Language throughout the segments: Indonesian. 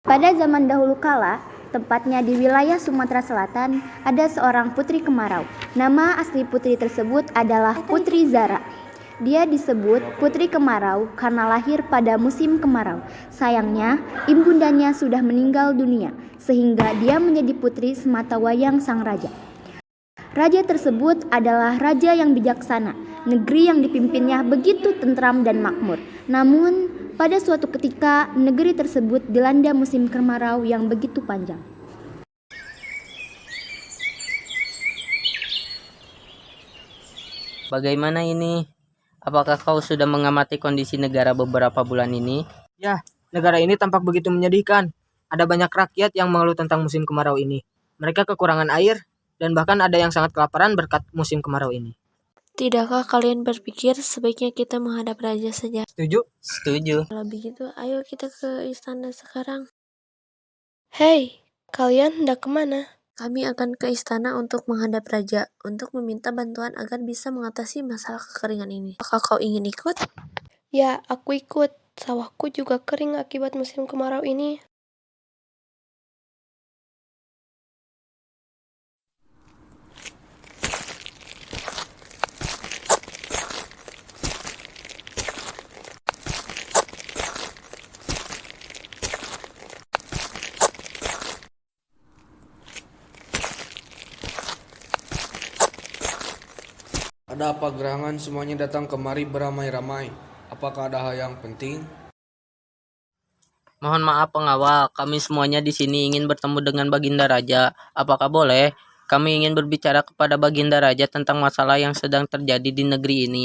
Pada zaman dahulu kala, tepatnya di wilayah Sumatera Selatan, ada seorang putri kemarau. Nama asli putri tersebut adalah Putri Zara. Dia disebut putri kemarau karena lahir pada musim kemarau. Sayangnya, ibundanya sudah meninggal dunia, sehingga dia menjadi putri sematawayang sang raja. Raja tersebut adalah raja yang bijaksana. Negeri yang dipimpinnya begitu tentram dan makmur. Namun, pada suatu ketika, negeri tersebut dilanda musim kemarau yang begitu panjang. Bagaimana ini? Apakah kau sudah mengamati kondisi negara beberapa bulan ini? Ya, negara ini tampak begitu menyedihkan. Ada banyak rakyat yang mengeluh tentang musim kemarau ini. Mereka kekurangan air, dan bahkan ada yang sangat kelaparan berkat musim kemarau ini. Tidakkah kalian berpikir sebaiknya kita menghadap raja saja? Setuju? Setuju. Kalau begitu, ayo kita ke istana sekarang. Hei, kalian hendak kemana? Kami akan ke istana untuk menghadap raja, untuk meminta bantuan agar bisa mengatasi masalah kekeringan ini. Apakah kau ingin ikut? Ya, aku ikut. Sawahku juga kering akibat musim kemarau ini. Ada apa gerangan semuanya datang kemari beramai-ramai? Apakah ada hal yang penting? Mohon maaf pengawal, kami semuanya di sini ingin bertemu dengan Baginda Raja. Apakah boleh? Kami ingin berbicara kepada Baginda Raja tentang masalah yang sedang terjadi di negeri ini.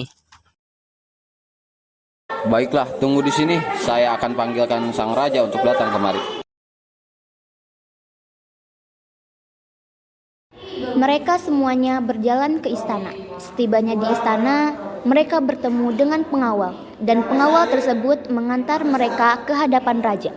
Baiklah, tunggu di sini. Saya akan panggilkan sang raja untuk datang kemari. Mereka semuanya berjalan ke istana. Setibanya di istana, mereka bertemu dengan pengawal, dan pengawal tersebut mengantar mereka ke hadapan raja.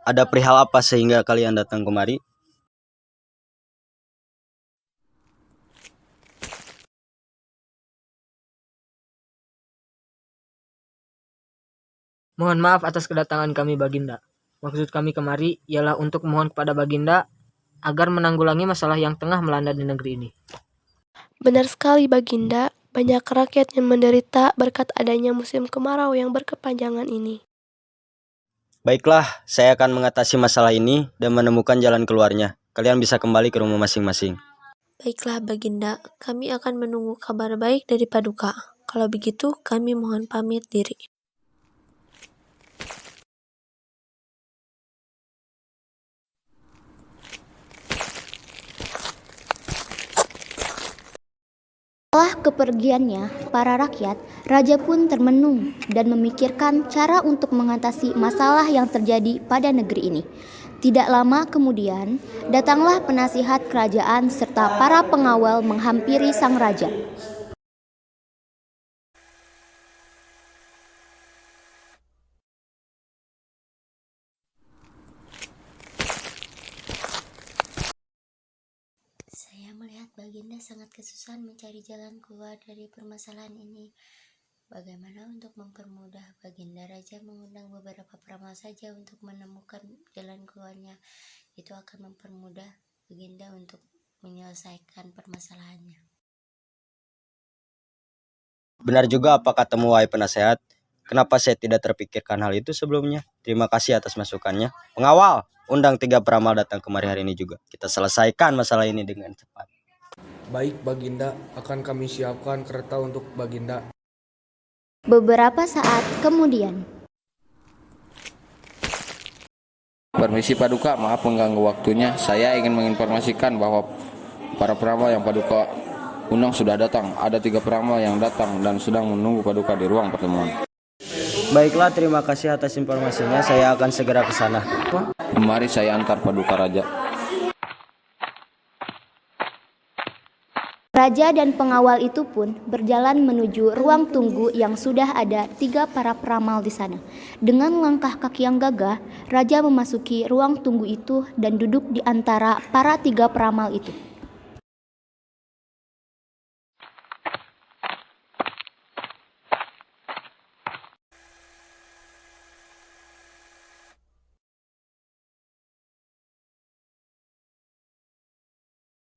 Ada perihal apa sehingga kalian datang kemari? Mohon maaf atas kedatangan kami, Baginda. Maksud kami kemari ialah untuk mohon kepada Baginda agar menanggulangi masalah yang tengah melanda di negeri ini. Benar sekali, Baginda. Banyak rakyat yang menderita berkat adanya musim kemarau yang berkepanjangan ini. Baiklah, saya akan mengatasi masalah ini dan menemukan jalan keluarnya. Kalian bisa kembali ke rumah masing-masing. Baiklah, Baginda. Kami akan menunggu kabar baik dari Paduka. Kalau begitu, kami mohon pamit diri. Setelah kepergiannya, para rakyat, raja pun termenung dan memikirkan cara untuk mengatasi masalah yang terjadi pada negeri ini. Tidak lama kemudian, datanglah penasihat kerajaan serta para pengawal menghampiri sang raja. Saya melihat Baginda sangat kesusahan mencari jalan keluar dari permasalahan ini. Bagaimana untuk mempermudah? Baginda Raja mengundang beberapa peramal saja untuk menemukan jalan keluarnya. Itu akan mempermudah Baginda untuk menyelesaikan permasalahannya. Benar juga apa katamu, wahai penasehat? Kenapa saya tidak terpikirkan hal itu sebelumnya? Terima kasih atas masukannya. Pengawal, undang 3 peramal datang kemari hari ini juga. Kita selesaikan masalah ini dengan cepat. Baik Baginda, akan kami siapkan kereta untuk Baginda. Beberapa saat kemudian, Permisi Paduka, maaf mengganggu waktunya. Saya ingin menginformasikan bahwa para peramal yang Paduka undang sudah datang. Ada 3 peramal yang datang dan sedang menunggu Paduka di ruang pertemuan. Baiklah, terima kasih atas informasinya. Saya akan segera ke sana. Mari saya antar Paduka Raja. Raja dan pengawal itu pun berjalan menuju ruang tunggu yang sudah ada 3 para peramal di sana. Dengan langkah kaki yang gagah, Raja memasuki ruang tunggu itu dan duduk di antara para 3 peramal itu.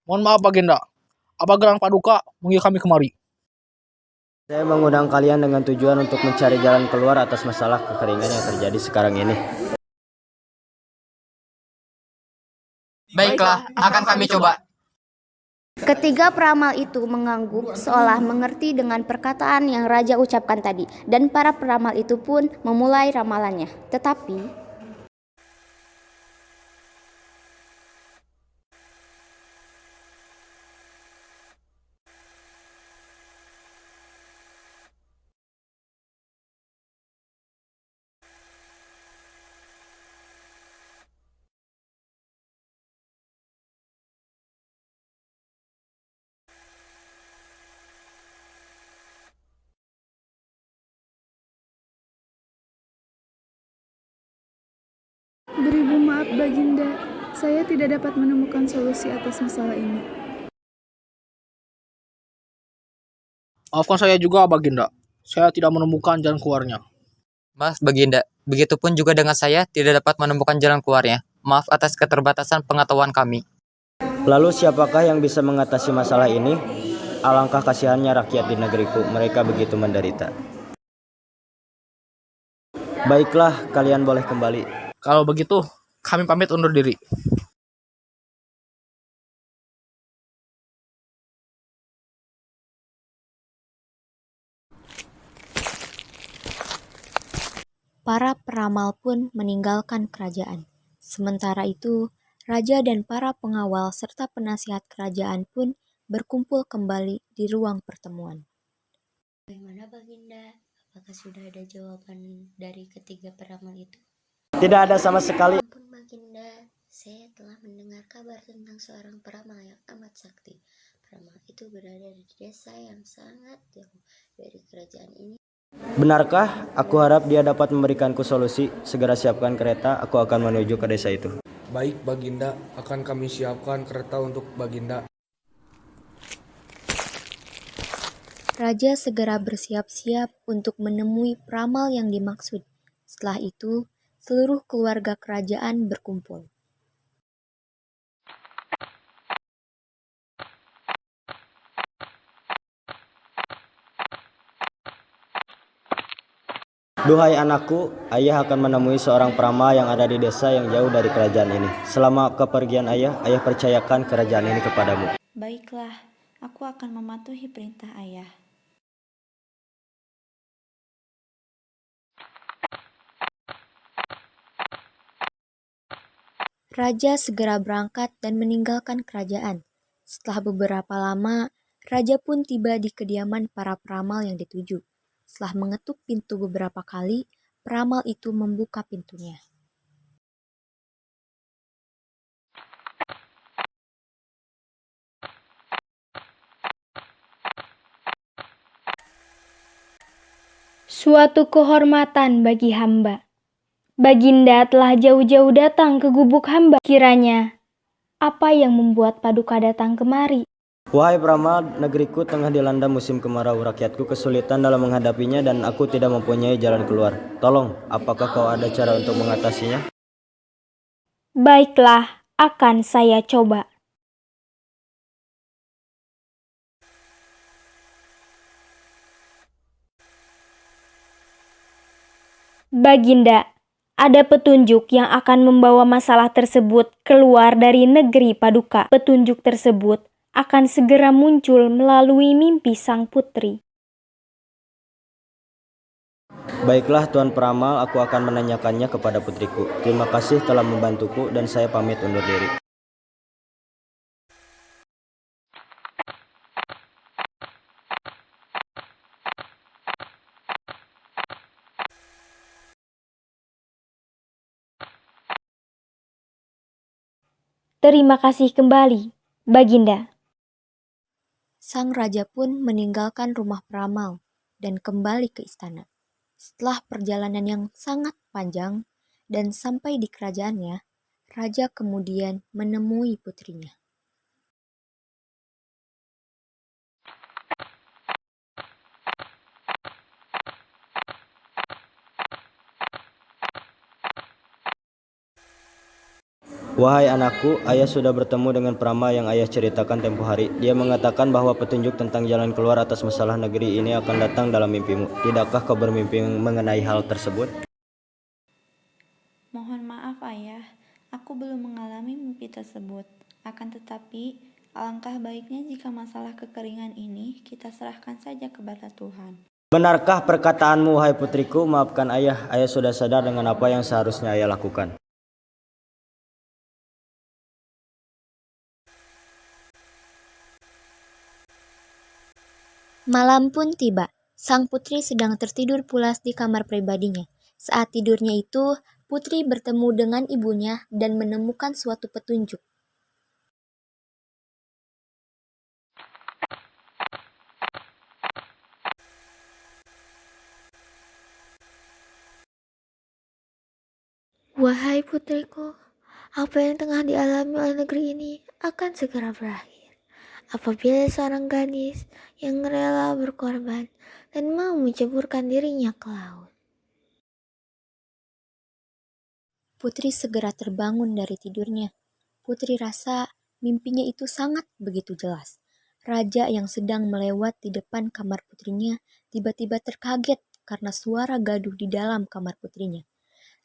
Mohon maaf Baginda, apa gelang paduka menggil kami kemari? Saya mengundang kalian dengan tujuan untuk mencari jalan keluar atas masalah kekeringan yang terjadi sekarang ini. Baiklah, akan kami coba. Ketiga peramal itu mengangguk seolah mengerti dengan perkataan yang Raja ucapkan tadi, dan para peramal itu pun memulai ramalannya. Tetapi Beribu maaf Baginda, saya tidak dapat menemukan solusi atas masalah ini. Maafkan saya juga Baginda, saya tidak menemukan jalan keluarnya. Maaf Baginda, begitupun juga dengan saya tidak dapat menemukan jalan keluarnya. Maaf atas keterbatasan pengetahuan kami. Lalu siapakah yang bisa mengatasi masalah ini? Alangkah kasihannya rakyat di negeriku, mereka begitu menderita. Baiklah, kalian boleh kembali. Kalau begitu, kami pamit undur diri. para peramal pun meninggalkan kerajaan. Sementara itu, Raja dan para pengawal serta penasihat kerajaan pun berkumpul kembali di ruang pertemuan. Bagaimana Baginda? Apakah sudah ada jawaban dari ketiga peramal itu? Tidak ada sama sekali. Ampun Baginda, saya telah mendengar kabar tentang seorang peramal yang amat sakti. Peramal itu berada di desa yang sangat jauh dari kerajaan ini. Benarkah? Aku harap dia dapat memberikanku solusi. Segera siapkan kereta, aku akan menuju ke desa itu. Baik Baginda, akan kami siapkan kereta untuk Baginda. Raja segera bersiap-siap untuk menemui peramal yang dimaksud. Setelah itu, seluruh keluarga kerajaan berkumpul. Duhai anakku, ayah akan menemui seorang peramal yang ada di desa yang jauh dari kerajaan ini. Selama kepergian ayah percayakan kerajaan ini kepadamu. Baiklah, aku akan mematuhi perintah ayah. Raja segera berangkat dan meninggalkan kerajaan. Setelah beberapa lama, Raja pun tiba di kediaman para peramal yang dituju. Setelah mengetuk pintu beberapa kali, peramal itu membuka pintunya. Suatu kehormatan bagi hamba. Baginda telah jauh-jauh datang ke gubuk hamba. Kiranya, apa yang membuat Paduka datang kemari? Wahai peramal, negeriku tengah dilanda musim kemarau. Rakyatku kesulitan dalam menghadapinya dan aku tidak mempunyai jalan keluar. Tolong, apakah kau ada cara untuk mengatasinya? Baiklah, akan saya coba. Baginda, ada petunjuk yang akan membawa masalah tersebut keluar dari negeri Paduka. Petunjuk tersebut akan segera muncul melalui mimpi sang putri. Baiklah Tuan Peramal, aku akan menanyakannya kepada putriku. Terima kasih telah membantuku dan saya pamit undur diri. Terima kasih kembali, Baginda. Sang raja pun meninggalkan rumah peramal dan kembali ke istana. Setelah perjalanan yang sangat panjang dan sampai di kerajaannya, raja kemudian menemui putrinya. Wahai anakku, ayah sudah bertemu dengan peramal yang ayah ceritakan tempo hari. Dia mengatakan bahwa petunjuk tentang jalan keluar atas masalah negeri ini akan datang dalam mimpimu. Tidakkah kau bermimpi mengenai hal tersebut? Mohon maaf ayah, aku belum mengalami mimpi tersebut. Akan tetapi, alangkah baiknya jika masalah kekeringan ini kita serahkan saja kepada Tuhan. Benarkah perkataanmu, wahai putriku? Maafkan ayah, ayah sudah sadar dengan apa yang seharusnya ayah lakukan. Malam pun tiba. Sang putri sedang tertidur pulas di kamar pribadinya. Saat tidurnya itu, putri bertemu dengan ibunya dan menemukan suatu petunjuk. Wahai putriku, apa yang tengah dialami oleh negeri ini akan segera berakhir. Apabila seorang gadis yang rela berkorban dan mau menceburkan dirinya ke laut. Putri segera terbangun dari tidurnya. Putri rasa mimpinya itu sangat begitu jelas. Raja yang sedang melewat di depan kamar putrinya tiba-tiba terkaget karena suara gaduh di dalam kamar putrinya.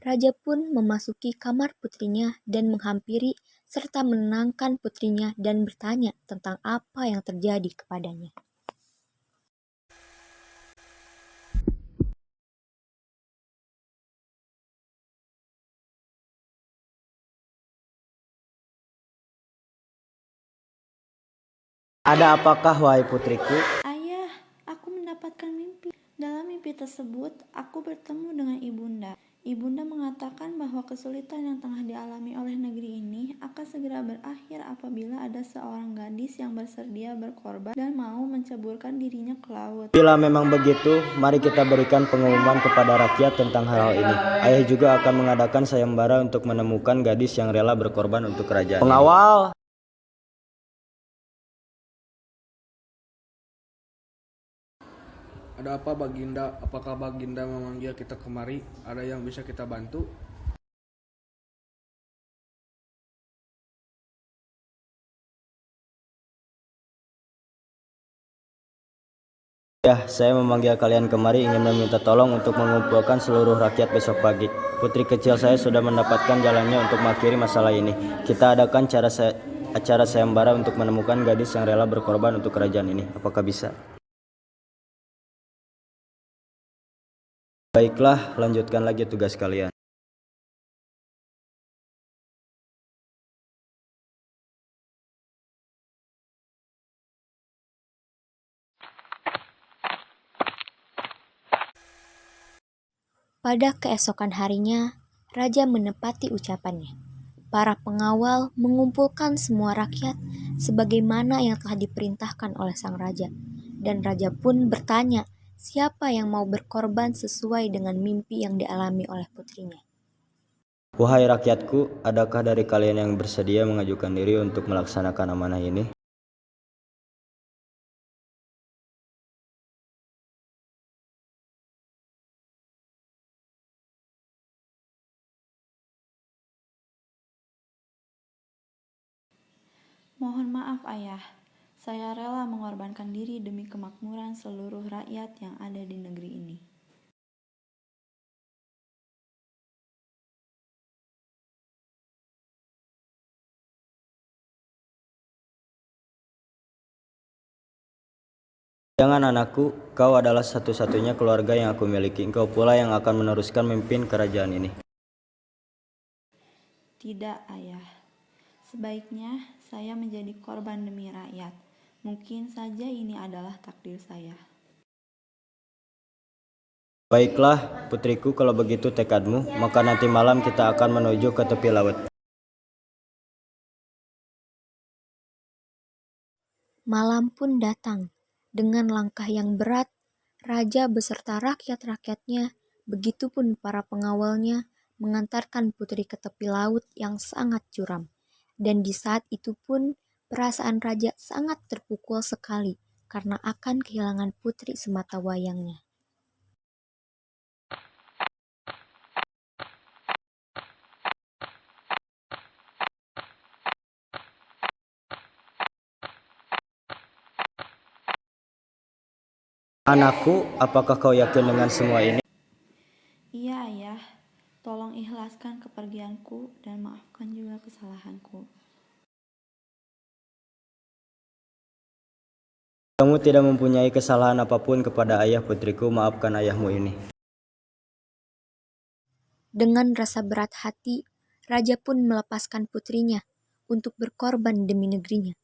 Raja pun memasuki kamar putrinya dan menghampiri serta menenangkan putrinya dan bertanya tentang apa yang terjadi kepadanya. Ada apakah, wahai putriku? Ayah, aku mendapatkan mimpi. Dalam mimpi tersebut, aku bertemu dengan ibunda. Ibunda mengatakan bahwa kesulitan yang tengah dialami oleh negeri ini akan segera berakhir apabila ada seorang gadis yang bersedia berkorban dan mau menceburkan dirinya ke laut. Bila memang begitu, mari kita berikan pengumuman kepada rakyat tentang hal ini. Ayah juga akan mengadakan sayembara untuk menemukan gadis yang rela berkorban untuk kerajaan. Pengawal! Ada apa Baginda? Apakah Baginda memanggil kita kemari? Ada yang bisa kita bantu? Ya, saya memanggil kalian kemari ingin meminta tolong untuk mengumpulkan seluruh rakyat besok pagi. Putri kecil saya sudah mendapatkan jalannya untuk mengakhiri masalah ini. Kita adakan acara sayembara untuk menemukan gadis yang rela berkorban untuk kerajaan ini. Apakah bisa? Baiklah, lanjutkan lagi tugas kalian. Pada keesokan harinya, raja menepati ucapannya. Para pengawal mengumpulkan semua rakyat sebagaimana yang telah diperintahkan oleh sang raja. Dan raja pun bertanya siapa yang mau berkorban sesuai dengan mimpi yang dialami oleh putrinya. Wahai rakyatku, adakah dari kalian yang bersedia mengajukan diri untuk melaksanakan amanah ini? Mohon maaf ayah, saya rela mengorbankan diri demi kemakmuran seluruh rakyat yang ada di negeri ini. Jangan anakku, kau adalah satu-satunya keluarga yang aku miliki. Engkau pula yang akan meneruskan memimpin kerajaan ini. Tidak ayah, sebaiknya saya menjadi korban demi rakyat. Mungkin saja ini adalah takdir saya. Baiklah, putriku, kalau begitu tekadmu, maka nanti malam kita akan menuju ke tepi laut. Malam pun datang. Dengan langkah yang berat, raja beserta rakyat-rakyatnya, begitupun para pengawalnya, mengantarkan putri ke tepi laut yang sangat curam. Dan di saat itu pun, perasaan raja sangat terpukul sekali karena akan kehilangan putri semata wayangnya. Anakku, apakah kau yakin dengan semua ini? Iya, Ayah. Tolong ikhlaskan kepergianku dan maafkan juga kesalahanku. Kamu tidak mempunyai kesalahan apapun kepada ayah putriku, maafkan ayahmu ini. Dengan rasa berat hati, raja pun melepaskan putrinya untuk berkorban demi negerinya.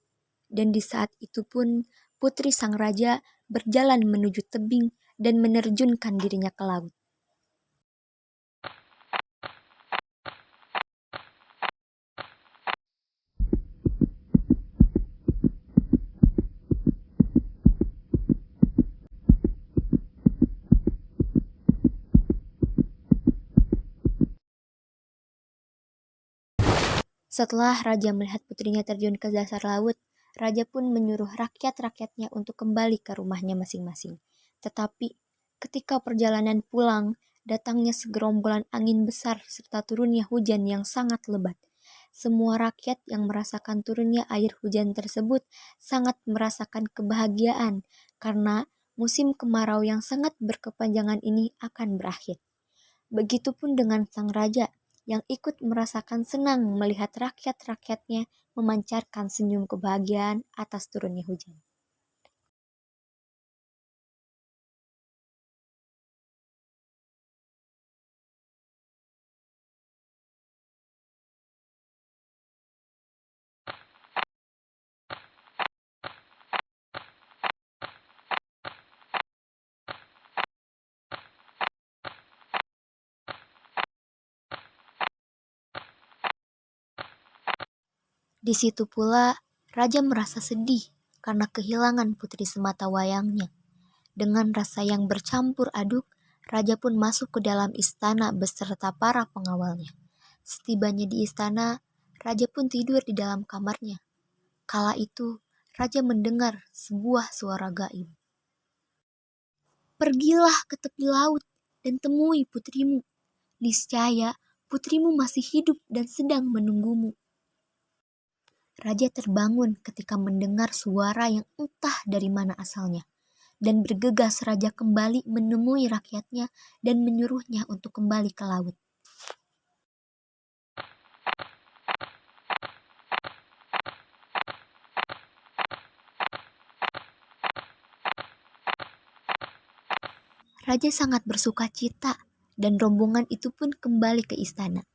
Dan di saat itu pun, putri sang raja berjalan menuju tebing dan menerjunkan dirinya ke laut. Setelah raja melihat putrinya terjun ke dasar laut, raja pun menyuruh rakyat-rakyatnya untuk kembali ke rumahnya masing-masing. Tetapi ketika perjalanan pulang, datangnya segerombolan angin besar serta turunnya hujan yang sangat lebat. Semua rakyat yang merasakan turunnya air hujan tersebut sangat merasakan kebahagiaan karena musim kemarau yang sangat berkepanjangan ini akan berakhir. Begitupun dengan sang raja yang ikut merasakan senang melihat rakyat-rakyatnya memancarkan senyum kebahagiaan atas turunnya hujan. Di situ pula, raja merasa sedih karena kehilangan putri semata wayangnya. Dengan rasa yang bercampur aduk, raja pun masuk ke dalam istana beserta para pengawalnya. Setibanya di istana, raja pun tidur di dalam kamarnya. Kala itu, raja mendengar sebuah suara gaib. Pergilah ke tepi laut dan temui putrimu. Niscaya putrimu masih hidup dan sedang menunggumu. Raja terbangun ketika mendengar suara yang entah dari mana asalnya, dan bergegas raja kembali menemui rakyatnya dan menyuruhnya untuk kembali ke laut. Raja sangat bersuka cita dan rombongan itu pun kembali ke istana.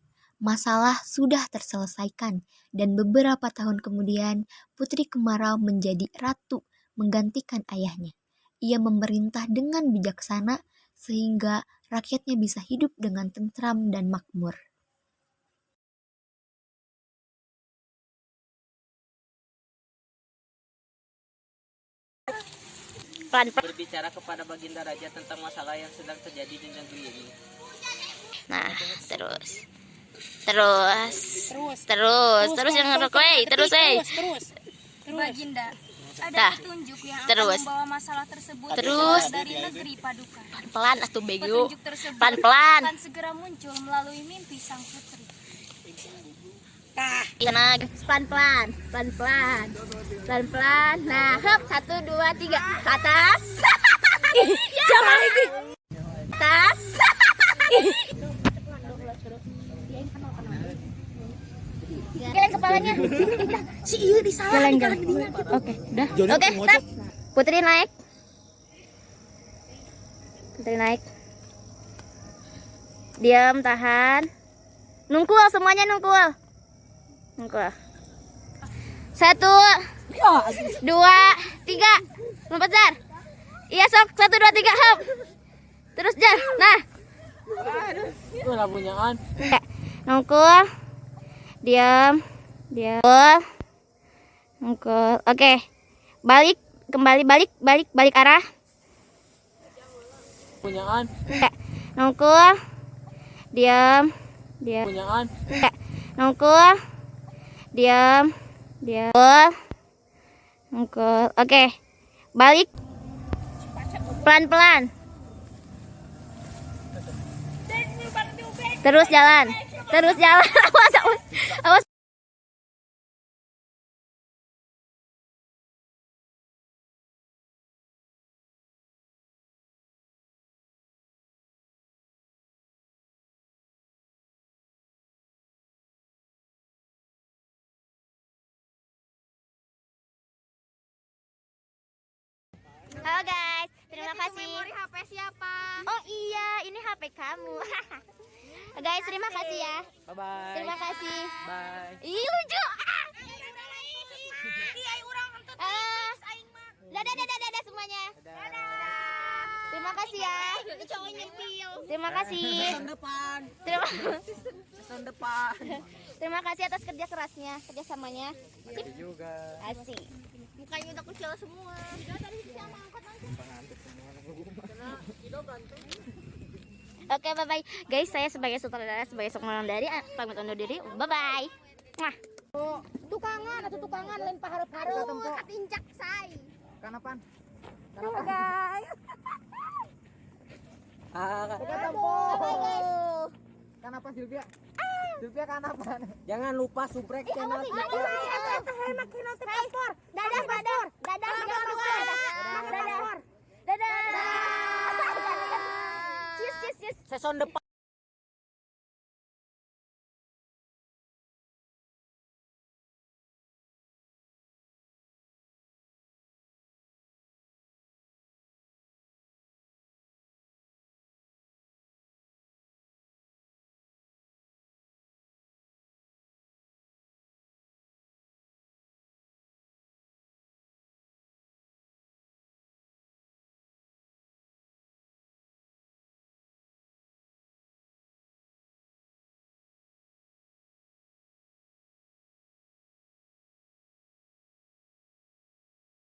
Masalah sudah terselesaikan dan beberapa tahun kemudian Putri Kemarau menjadi ratu menggantikan ayahnya. Ia memerintah dengan bijaksana sehingga rakyatnya bisa hidup dengan tentram dan makmur. Berbicara kepada Baginda Raja tentang masalah yang sedang terjadi di negeri ini. Nah, terus yang ngerokok, terus. Baginda, ada petunjuk yang akan membawa masalah tersebut Terus dari negeri Paduka. Pelan atuh bego. Petunjuk tersebut Pelan-pelan. akan segera muncul melalui mimpi sang putri. Sana pelan-pelan. Nah, hop 1 2 3 ke atas. Jangan lagi. Atas. Geleng kepalanya. Si iya disalah. Geleng. Oke, udah. Oke, stop. Putri naik. Diam, tahan. Nungkul semuanya nungkul. 1 2 3 lompat Jar. Iya sok 1 2 3 hop. Terus Jar. Nah. Gue lah punyaan. Nungkul. Diam. Nungkul. Oke. Balik, kembali balik arah. Punyaan. Nongkul. Diam. Punyaan. Nongkul. Diam. Nongkul. Oke. Balik. Pelan-pelan. Terus jalan. Awas. Halo guys, terima kasih. Memori HP siapa? Oh iya, ini HP kamu. Guys, terima kasih ya. Bye bye. Terima kasih. Bye. Ih, lucu. Dadah semuanya. Terima kasih ya. Terima kasih. Terima kasih atas kerja kerasnya, kerjasamanya. Sip. Asik. Mukanya udah kecil semua. Oke, bye bye guys. Saya sebagai sutradara, sebagai seorang dari pamit undur diri. Bye bye. Mwah. Tukangan lain paharep-harep atinjak say. Kanapan? Guys. Kenapa Silvia? Silvia kanapan? Jangan lupa subscribe channel kita. Dadah. Season depan.